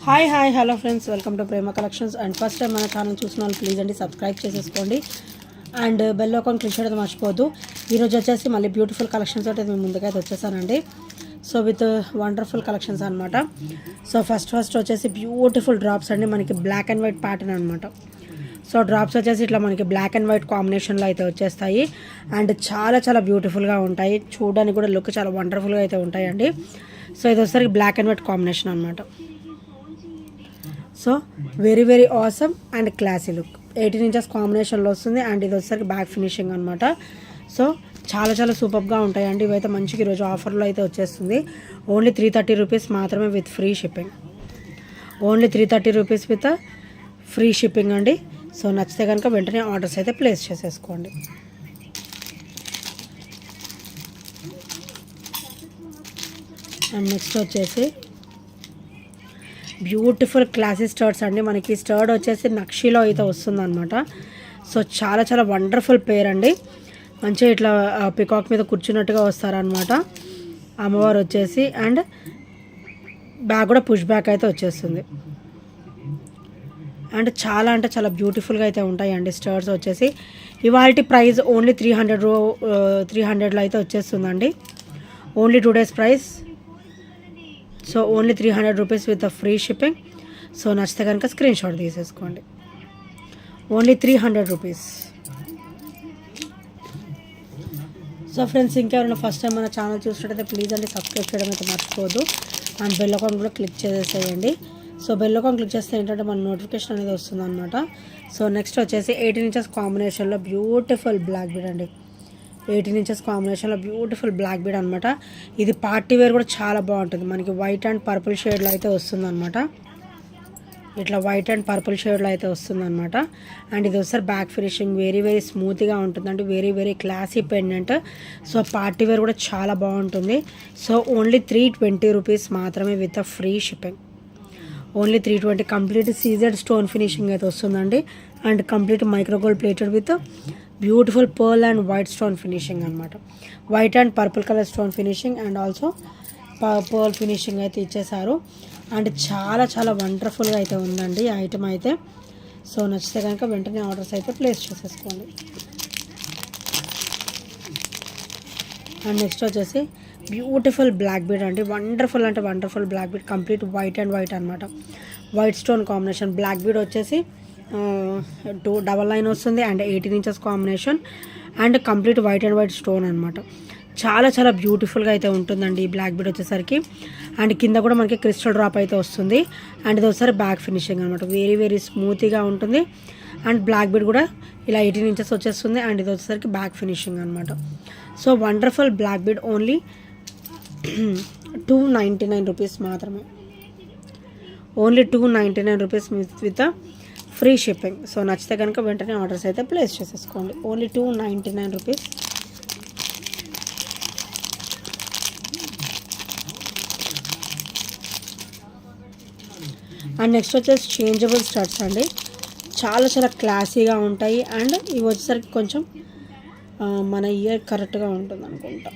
Hi hello friends, welcome to Prema collections. And first time మన channel చూసిన వాళ్ళు please అండి సబ్స్క్రైబ్ చేసేసుకోండి అండ్ బెల్ ఐకాన్ క్లిక్ చేయడం మర్చిపోద్దు. ఈరోజు వచ్చేసి మళ్ళీ బ్యూటిఫుల్ కలెక్షన్స్ తోటి మేము ముందుకైతే వచ్చేసానండి. సో విత్ వండర్ఫుల్ కలెక్షన్స్ అనమాట. సో ఫస్ట్ వచ్చేసి బ్యూటిఫుల్ డ్రాప్స్ అండి, మనకి బ్లాక్ అండ్ వైట్ ప్యాటర్న్ అనమాట. సో డ్రాప్స్ వచ్చేసి ఇట్లా మనకి బ్లాక్ అండ్ వైట్ కాంబినేషన్లో అయితే వచ్చేస్తాయి అండ్ చాలా బ్యూటిఫుల్గా ఉంటాయి. చూడడానికి కూడా లుక్ చాలా వండర్ఫుల్గా అయితే ఉంటాయండి. సో ఇది వచ్చేసరికి బ్లాక్ అండ్ వైట్ కాంబినేషన్ అనమాట. So very awesome and classy look 18 inches కాంబినేషన్లో వస్తుంది అండ్ ఇది వచ్చేసరికి బ్యాక్ ఫినిషింగ్ అనమాట. సో చాలా సూపర్గా ఉంటాయండి. ఇవైతే మంచిగా ఈరోజు ఆఫర్లో అయితే వచ్చేస్తుంది. ఓన్లీ 330 రూపీస్ మాత్రమే with free shipping. Only 330 rupees with free shipping అండి. సో నచ్చితే కనుక వెంటనే ఆర్డర్స్ అయితే ప్లేస్ చేసేసుకోండి. అండ్ నెక్స్ట్ వచ్చేసి బ్యూటిఫుల్ క్లాసీ స్టర్ట్స్ అండి. మనకి స్టర్డ్ వచ్చేసి నక్షీలో అయితే వస్తుందన్నమాట. సో చాలా వండర్ఫుల్ పేర్ అండి. మంచిగా ఇట్లా పికాక్ మీద కూర్చున్నట్టుగా వస్తారనమాట అమ్మవారు వచ్చేసి. అండ్ బ్యాగ్ కూడా పుష్ బ్యాక్ అయితే వచ్చేస్తుంది. అండ్ చాలా బ్యూటిఫుల్గా అయితే ఉంటాయండి స్టర్ట్స్ వచ్చేసి. ఇవాల్టి ప్రైస్ ఓన్లీ 300లో అయితే వచ్చేస్తుందండి. Only 2 days price. So only 300 rupees with free shipping. So నచ్చితే కనుక స్క్రీన్ షాట్ తీసేసుకోండి. Only 300 rupees. సో ఫ్రెండ్స్, ఇంకెవరైనా ఫస్ట్ టైం మన ఛానల్ చూసినట్టయితే ప్లీజ్ అండి సబ్స్క్రైబ్ చేయడం అయితే మర్చిపోవద్దు అండ్ బెల్ ఐకాన్ కూడా క్లిక్ చేసేసేయండి. సో బెల్ ఐకాన్ క్లిక్ చేస్తే ఏంటంటే మన నోటిఫికేషన్ అనేది వస్తుంది అనమాట. సో నెక్స్ట్ వచ్చేసి 18 ఇంచెస్ కాంబినేషన్లో బ్యూటిఫుల్ బ్లాక్ బీడ్ అండి. 18 ఇంచెస్ కాంబినేషన్లో బ్యూటిఫుల్ బ్లాక్ బీడ్ అనమాట. ఇది పార్టీ వేర్ కూడా చాలా బాగుంటుంది. మనకి వైట్ అండ్ పర్పుల్ షేడ్లో అయితే వస్తుంది అనమాట. ఇట్లా వైట్ అండ్ పర్పుల్ షేడ్లో అయితే వస్తుంది అనమాట. అండ్ ఇది వస్తారు బ్యాక్ ఫినిషింగ్ వెరీ స్మూత్గా ఉంటుంది అంటే very classy pendant. So party wear కూడా చాలా బాగుంటుంది. సో ఓన్లీ 320 రూపీస్ మాత్రమే with free shipping. Only 320. Complete CZ stone finishing అయితే వస్తుందండి. And complete micro gold plated with beautiful pearl and white stone finishing అనమాట. White and purple colour stone finishing and also pearl finishing అయితే ఇచ్చేసారు. And చాలా వండర్ఫుల్గా అయితే ఉందండి ఈ ఐటమ్ అయితే. సో నచ్చితే కనుక వెంటనే ఆర్డర్స్ అయితే ప్లేస్ చేసేసుకోండి. అండ్ నెక్స్ట్ వచ్చేసి బ్యూటిఫుల్ బ్లాక్ బీడ్ అండి. Wonderful black bead. Complete white and white అనమాట. White stone combination. Black bead వచ్చేసి 2 డబల్ లైన్ వస్తుంది and 18 inches combination and complete white and white stone అనమాట. చాలా బ్యూటిఫుల్గా అయితే ఉంటుందండి ఈ బ్లాక్ బీడ్ వచ్చేసరికి. అండ్ కింద కూడా మనకి క్రిస్టల్ డ్రాప్ అయితే వస్తుంది. అండ్ ఇది ఒకసారి బ్యాక్ ఫినిషింగ్ అనమాట. వెరీ స్మూత్గా ఉంటుంది. అండ్ బ్లాక్ బీడ్ కూడా ఇలా 18 ఇంచెస్ వచ్చేస్తుంది. అండ్ ఇది వచ్చేసరికి బ్యాక్ ఫినిషింగ్ అనమాట. So wonderful black bead only 299 rupees మాత్రమే. Only 299 rupees with free shipping. So నచ్చితే కనుక వెంటనే ఆర్డర్స్ అయితే ప్లేస్ చేసేసుకోండి. Only 299 rupees. అండ్ నెక్స్ట్ వచ్చేసి చేంజబుల్ స్టడ్స్ అండి. చాలా క్లాసీగా ఉంటాయి. అండ్ ఇవి వచ్చేసరికి కొంచెం మన ఇయర్ కరెక్ట్గా ఉంటుంది అనుకుంటా.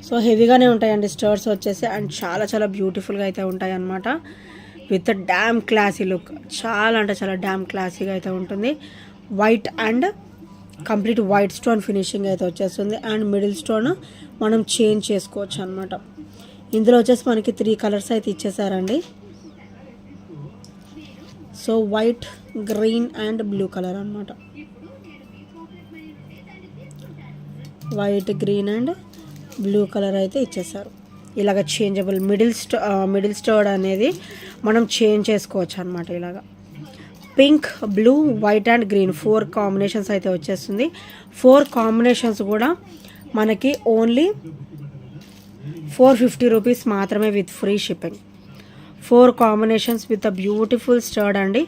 సో హెవీగానే ఉంటాయండి స్టర్ట్స్ వచ్చేసి. అండ్ చాలా బ్యూటిఫుల్గా అయితే ఉంటాయి అన్నమాట. With damn classy look. చాలా డ్యామ్ క్లాసీగా అయితే ఉంటుంది. White and complete white stone finishing అయితే వచ్చేస్తుంది. అండ్ మిడిల్ స్టోన్ మనం చేంజ్ చేసుకోవచ్చు అనమాట. ఇందులో వచ్చేసి మనకి 3 కలర్స్ అయితే ఇచ్చేసారండి. So white, green and blue colour అనమాట. White, green and blue colour అయితే ఇచ్చేసారు. ఇలాగ చేంజబుల్ మిడిల్ స్టర్డ్ అనేది మనం చేంజ్ చేసుకోవచ్చు అనమాట. ఇలాగా pink, blue, white and green 4 combinations అయితే వచ్చేస్తుంది. 4 కాంబినేషన్స్ కూడా మనకి ఓన్లీ 450 రూపీస్ మాత్రమే with free shipping. 4 combinations with a beautiful stud అండి.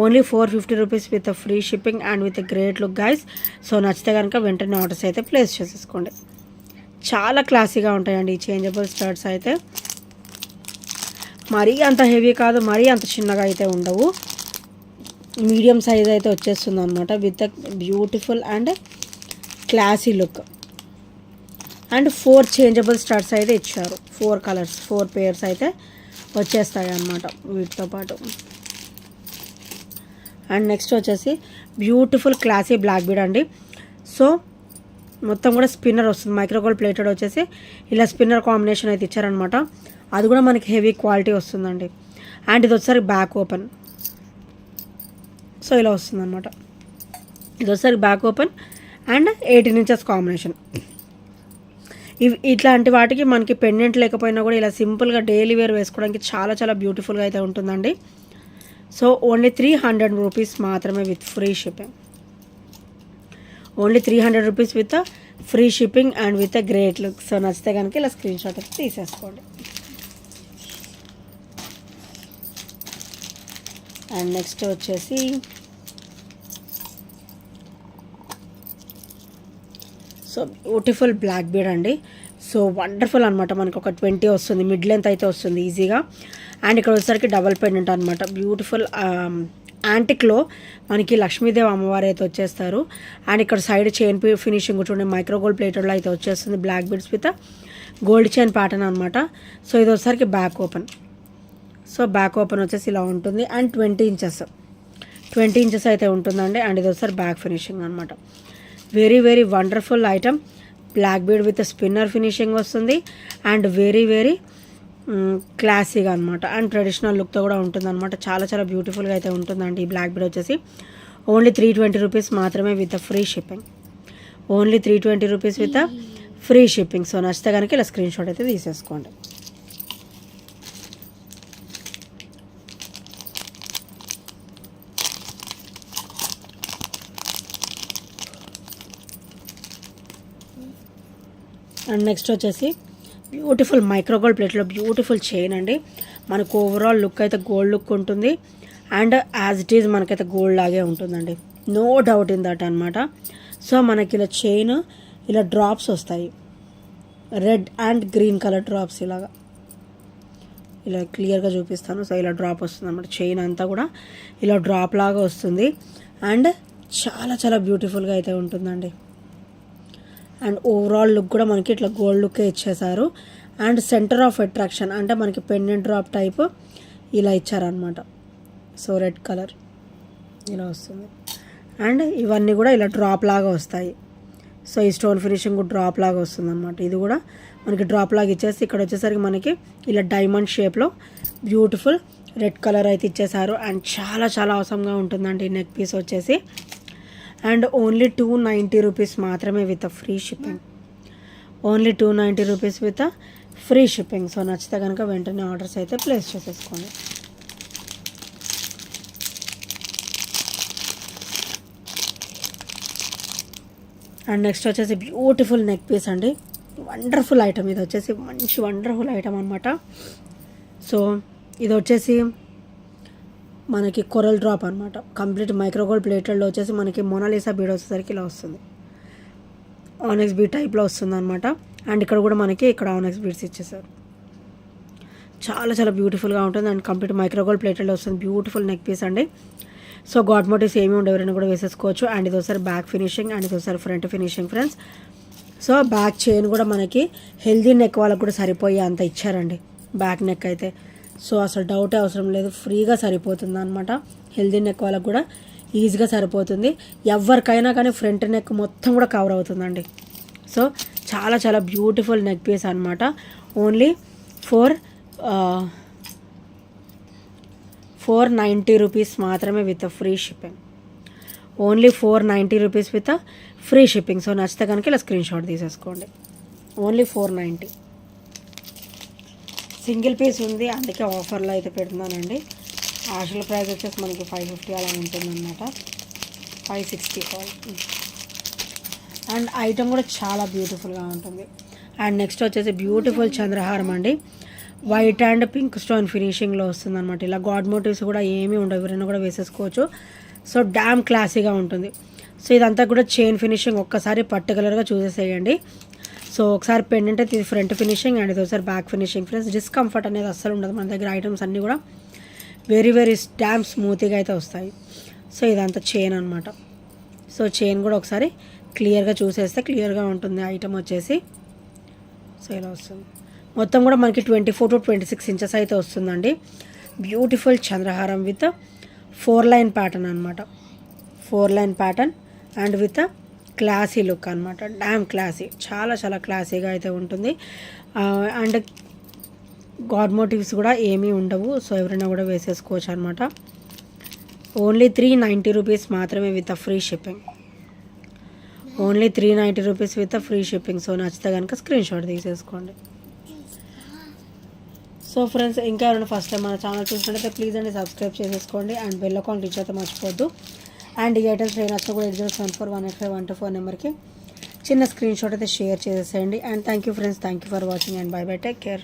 Only 450 rupees with free shipping and with great look guys. So నచ్చితే కనుక వెంటనే ఆర్డర్స్ అయితే ప్లేస్ చేసేసుకోండి. చాలా క్లాసీగా ఉంటాయండి ఈ చేంజబుల్ స్టర్ట్స్ అయితే. మరీ అంత హెవీ కాదు, మరీ అంత చిన్నగా అయితే ఉండవు. మీడియం సైజ్ అయితే వచ్చేస్తుంది అనమాట with beautiful and classy look. And 4 changeable studs అయితే ఇచ్చారు. 4 కలర్స్ 4 పేర్స్ అయితే వచ్చేస్తాయి అన్నమాట వీటితో పాటు. అండ్ నెక్స్ట్ వచ్చేసి బ్యూటిఫుల్ క్లాసీ బ్లాక్ బీడ్ అండి. సో మొత్తం కూడా స్పిన్నర్ వస్తుంది, మైక్రోగోల్డ్ ప్లేటెడ్ వచ్చేసి ఇలా స్పిన్నర్ కాంబినేషన్ అయితే ఇచ్చారనమాట. అది కూడా మనకి హెవీ క్వాలిటీ వస్తుందండి. అండ్ ఇది వచ్చేసరి బ్యాక్ ఓపెన్, సో ఇలా వస్తుందన్నమాట. ఇది వచ్చేసరికి back open and 18 inches combination. ఇట్లాంటి వాటికి మనకి పెండెంట్ లేకపోయినా కూడా ఇలా సింపుల్గా డైలీ వేర్ వేసుకోవడానికి చాలా చాలా బ్యూటిఫుల్గా అయితే ఉంటుందండి. సో ఓన్లీ 300 రూపీస్ మాత్రమే with free shipping. Only 300 rupees with free shipping and with great look. So నచ్చితే కనుక ఇలా స్క్రీన్ షాట్ అయితే తీసేసుకోండి. అండ్ నెక్స్ట్ వచ్చేసి సో బ్యూటిఫుల్ బ్లాక్ బీడ్ అండి. సో వండర్ఫుల్ అనమాట. మనకు ఒక 20 వస్తుంది, మిడ్ లెంత్ అయితే వస్తుంది ఈజీగా. అండ్ ఇక్కడ వచ్చేసరికి డబల్ పెండెంట్ అనమాట. బ్యూటిఫుల్ యాంటిక్లో మనకి లక్ష్మీదేవి అమ్మవారు అయితే వచ్చేస్తారు. అండ్ ఇక్కడ సైడ్ చైన్ ఫినిషింగ్ చూడండి, మైక్రోగోల్డ్ ప్లేటెడ్లో అయితే వచ్చేస్తుంది. Black beads with gold chain pattern అనమాట. సో ఇది వచ్చేసరికి back open. So back open వచ్చేసి ఇలా ఉంటుంది. అండ్ 20 ఇంచెస్ అయితే ఉంటుందండి. అండ్ ఇది వచ్చేసరికి బ్యాక్ ఫినిషింగ్ అనమాట. Very very wonderful item. Black bead with spinner finishing వస్తుంది. అండ్ వెరీ వెరీ క్లాసీగా అనమాట. అండ్ ట్రెడిషనల్ లుక్తో కూడా ఉంటుంది అనమాట. చాలా చాలా బ్యూటిఫుల్గా అయితే ఉంటుందండి ఈ బ్లాక్ బీడ్ వచ్చేసి. ఓన్లీ 320 రూపీస్ మాత్రమే with free shipping. Only 320 rupees with free shipping. So నచ్చితే కనుక ఇలా స్క్రీన్ షాట్ అయితే తీసేసుకోండి. అండ్ నెక్స్ట్ వచ్చేసి బ్యూటిఫుల్ మైక్రోగోల్డ్ ప్లేట్లో బ్యూటిఫుల్ చైన్ అండి. మనకు ఓవరాల్ లుక్ అయితే గోల్డ్ లుక్ ఉంటుంది. అండ్ యాజ్ ఇట్ ఈజ్ మనకైతే గోల్డ్ లాగే ఉంటుందండి, నో డౌట్ ఇన్ దట్ అనమాట. సో మనకి ఇలా చైన్ ఇలా డ్రాప్స్ వస్తాయి, red and green colour drops. ఇలాగా ఇలా క్లియర్గా చూపిస్తాను. సో ఇలా డ్రాప్ వస్తుంది అనమాట. చైన్ అంతా కూడా ఇలా డ్రాప్ లాగా వస్తుంది. అండ్ చాలా చాలా బ్యూటిఫుల్గా అయితే ఉంటుందండి. అండ్ ఓవరాల్ లుక్ కూడా మనకి ఇట్లా గోల్డ్ లుక్కే ఇచ్చేసారు. అండ్ సెంటర్ ఆఫ్ అట్రాక్షన్ అంటే మనకి పెండెంట్ డ్రాప్ టైప్ ఇలా ఇచ్చారనమాట. సో రెడ్ కలర్ ఇలా వస్తుంది. అండ్ ఇవన్నీ కూడా ఇలా డ్రాప్ లాగా వస్తాయి. సో ఈ స్టోన్ ఫినిషింగ్ డ్రాప్ లాగా వస్తుంది అనమాట. ఇది కూడా మనకి డ్రాప్ లాగా ఇచ్చేసి ఇక్కడ వచ్చేసరికి మనకి ఇలా డైమండ్ షేప్లో బ్యూటిఫుల్ రెడ్ కలర్ అయితే ఇచ్చేసారు. అండ్ చాలా చాలా అవసరంగా ఉంటుందండి నెక్ పీస్ వచ్చేసి. అండ్ ఓన్లీ 290 రూపీస్ మాత్రమే with free shipping. Only 290 rupees with free shipping. So నచ్చితే కనుక వెంటనే ఆర్డర్స్ అయితే ప్లేస్ చేసేసుకోండి. అండ్ నెక్స్ట్ వచ్చేసి బ్యూటిఫుల్ నెక్ పీస్ అండి. Wonderful item. ఇది వచ్చేసి మంచి వండర్ఫుల్ ఐటమ్ అనమాట. సో ఇది వచ్చేసి మనకి కొరల్ డ్రాప్ అనమాట. కంప్లీట్ మైక్రోగోల్డ్ ప్లేటెడ్లో వచ్చేసి మనకి మోనాలిసా బీడ్ వచ్చేసరికి ఇలా వస్తుంది. ఆనెక్స్ బీడ్ టైప్లో వస్తుంది అనమాట. అండ్ ఇక్కడ కూడా మనకి ఇక్కడ ఆనెక్స్ బీడ్స్ ఇచ్చేసారు. చాలా చాలా బ్యూటిఫుల్గా ఉంటుంది. అండ్ కంప్లీట్ మైక్రోగోల్డ్ ప్లేటెడ్లో వస్తుంది. బ్యూటిఫుల్ నెక్ పీస్ అండి. సో గాడ్ మోటివ్స్ ఏమి ఉండవు, ఎవరైనా కూడా వేసేసుకోవచ్చు. అండ్ ఇది ఒకసారి బ్యాక్ ఫినిషింగ్ అండ్ ఇది ఒకసారి front finishing friends. So back chain కూడా మనకి హెల్దీ నెక్ వాళ్ళకు కూడా సరిపోయే అంత ఇచ్చారండి బ్యాక్ నెక్ అయితే. సో అసలు డౌటే అవసరం లేదు, ఫ్రీగా సరిపోతుంది అనమాట. హెల్దీ నెక్ వాళ్ళకు కూడా ఈజీగా సరిపోతుంది. ఎవరికైనా కానీ ఫ్రంట్ నెక్ మొత్తం కూడా కవర్ అవుతుందండి. సో చాలా చాలా బ్యూటిఫుల్ నెక్ పీస్ అనమాట. ఓన్లీ 490 రూపీస్ మాత్రమే with free shipping. Only 490 rupees with free shipping. So నచ్చితే కనుక ఇలా స్క్రీన్ షాట్ తీసేసుకోండి. ఓన్లీ 490. సింగిల్ పీస్ ఉంది, అందుకే ఆఫర్లో అయితే పెడుతున్నానండి. యాక్చువల్ ప్రైస్ వచ్చేసి మనకి 550 అలా ఉంటుందన్నమాట. 560. అండ్ ఐటమ్ కూడా చాలా బ్యూటిఫుల్గా ఉంటుంది. అండ్ నెక్స్ట్ వచ్చేసి బ్యూటిఫుల్ చంద్రహారం అండి. వైట్ అండ్ పింక్ స్టోన్ ఫినిషింగ్లో వస్తుంది అనమాట. ఇలా గాడ్ మోటివ్స్ కూడా ఏమీ ఉండవు, ఎవరైనా కూడా వేసేసుకోవచ్చు. సో డ్యామ్ క్లాసీగా ఉంటుంది. సో ఇదంతా కూడా చైన్ ఫినిషింగ్ ఒక్కసారి పర్టికులర్గా చూసేసేయండి. సో ఒకసారి పెండెంట్ అయితే ఇది ఫ్రంట్ ఫినిషింగ్ అండ్ ఇది ఒకసారి బ్యాక్ ఫినిషింగ్ ఫ్రెండ్స్. డిస్కంఫర్ట్ అనేది అస్సలు ఉండదు. మన దగ్గర ఐటమ్స్ అన్నీ కూడా వెరీ వెరీ డ్యామ్ స్మూత్గా అయితే వస్తాయి. సో ఇదంతా చైన్ అనమాట. సో చైన్ కూడా ఒకసారి క్లియర్గా చూసేస్తే క్లియర్గా ఉంటుంది ఐటమ్ వచ్చేసి. సో ఇలా వస్తుంది. మొత్తం కూడా మనకి 24 to 26 ఇంచెస్ అయితే వస్తుందండి. బ్యూటిఫుల్ చంద్రహారం విత్ 4 లైన్ ప్యాటర్న్ అనమాట. 4 line pattern and with classy look అనమాట. డామ్ క్లాసీ, చాలా చాలా క్లాసీగా అయితే ఉంటుంది. అండ్ గాడ్ మోటివ్స్ కూడా ఏమీ ఉండవు. సో ఎవరైనా కూడా వేసేసుకోవచ్చు అనమాట. ఓన్లీ 390 రూపీస్ మాత్రమే with free shipping. Only 390 rupees with free shipping. So నచ్చితే కనుక స్క్రీన్ షాట్ తీసేసుకోండి. సో ఫ్రెండ్స్, ఇంకా ఎవరైనా ఫస్ట్ టైం మన ఛానల్ చూసినట్టయితే ప్లీజ్ అండి సబ్స్క్రైబ్ చేసేసుకోండి అండ్ బెల్ అకౌంట్ రీచ్ అయితే మర్చిపోద్దు. అండ్ ఈ ఐటమ్స్ నేను నచ్చినా కూడా 8074185124 నెంబర్కి చిన్న స్క్రీన్ షాట్ అయితే షేర్ చేసేసేయండి. And thank you friends, thank you for watching and by by, take care.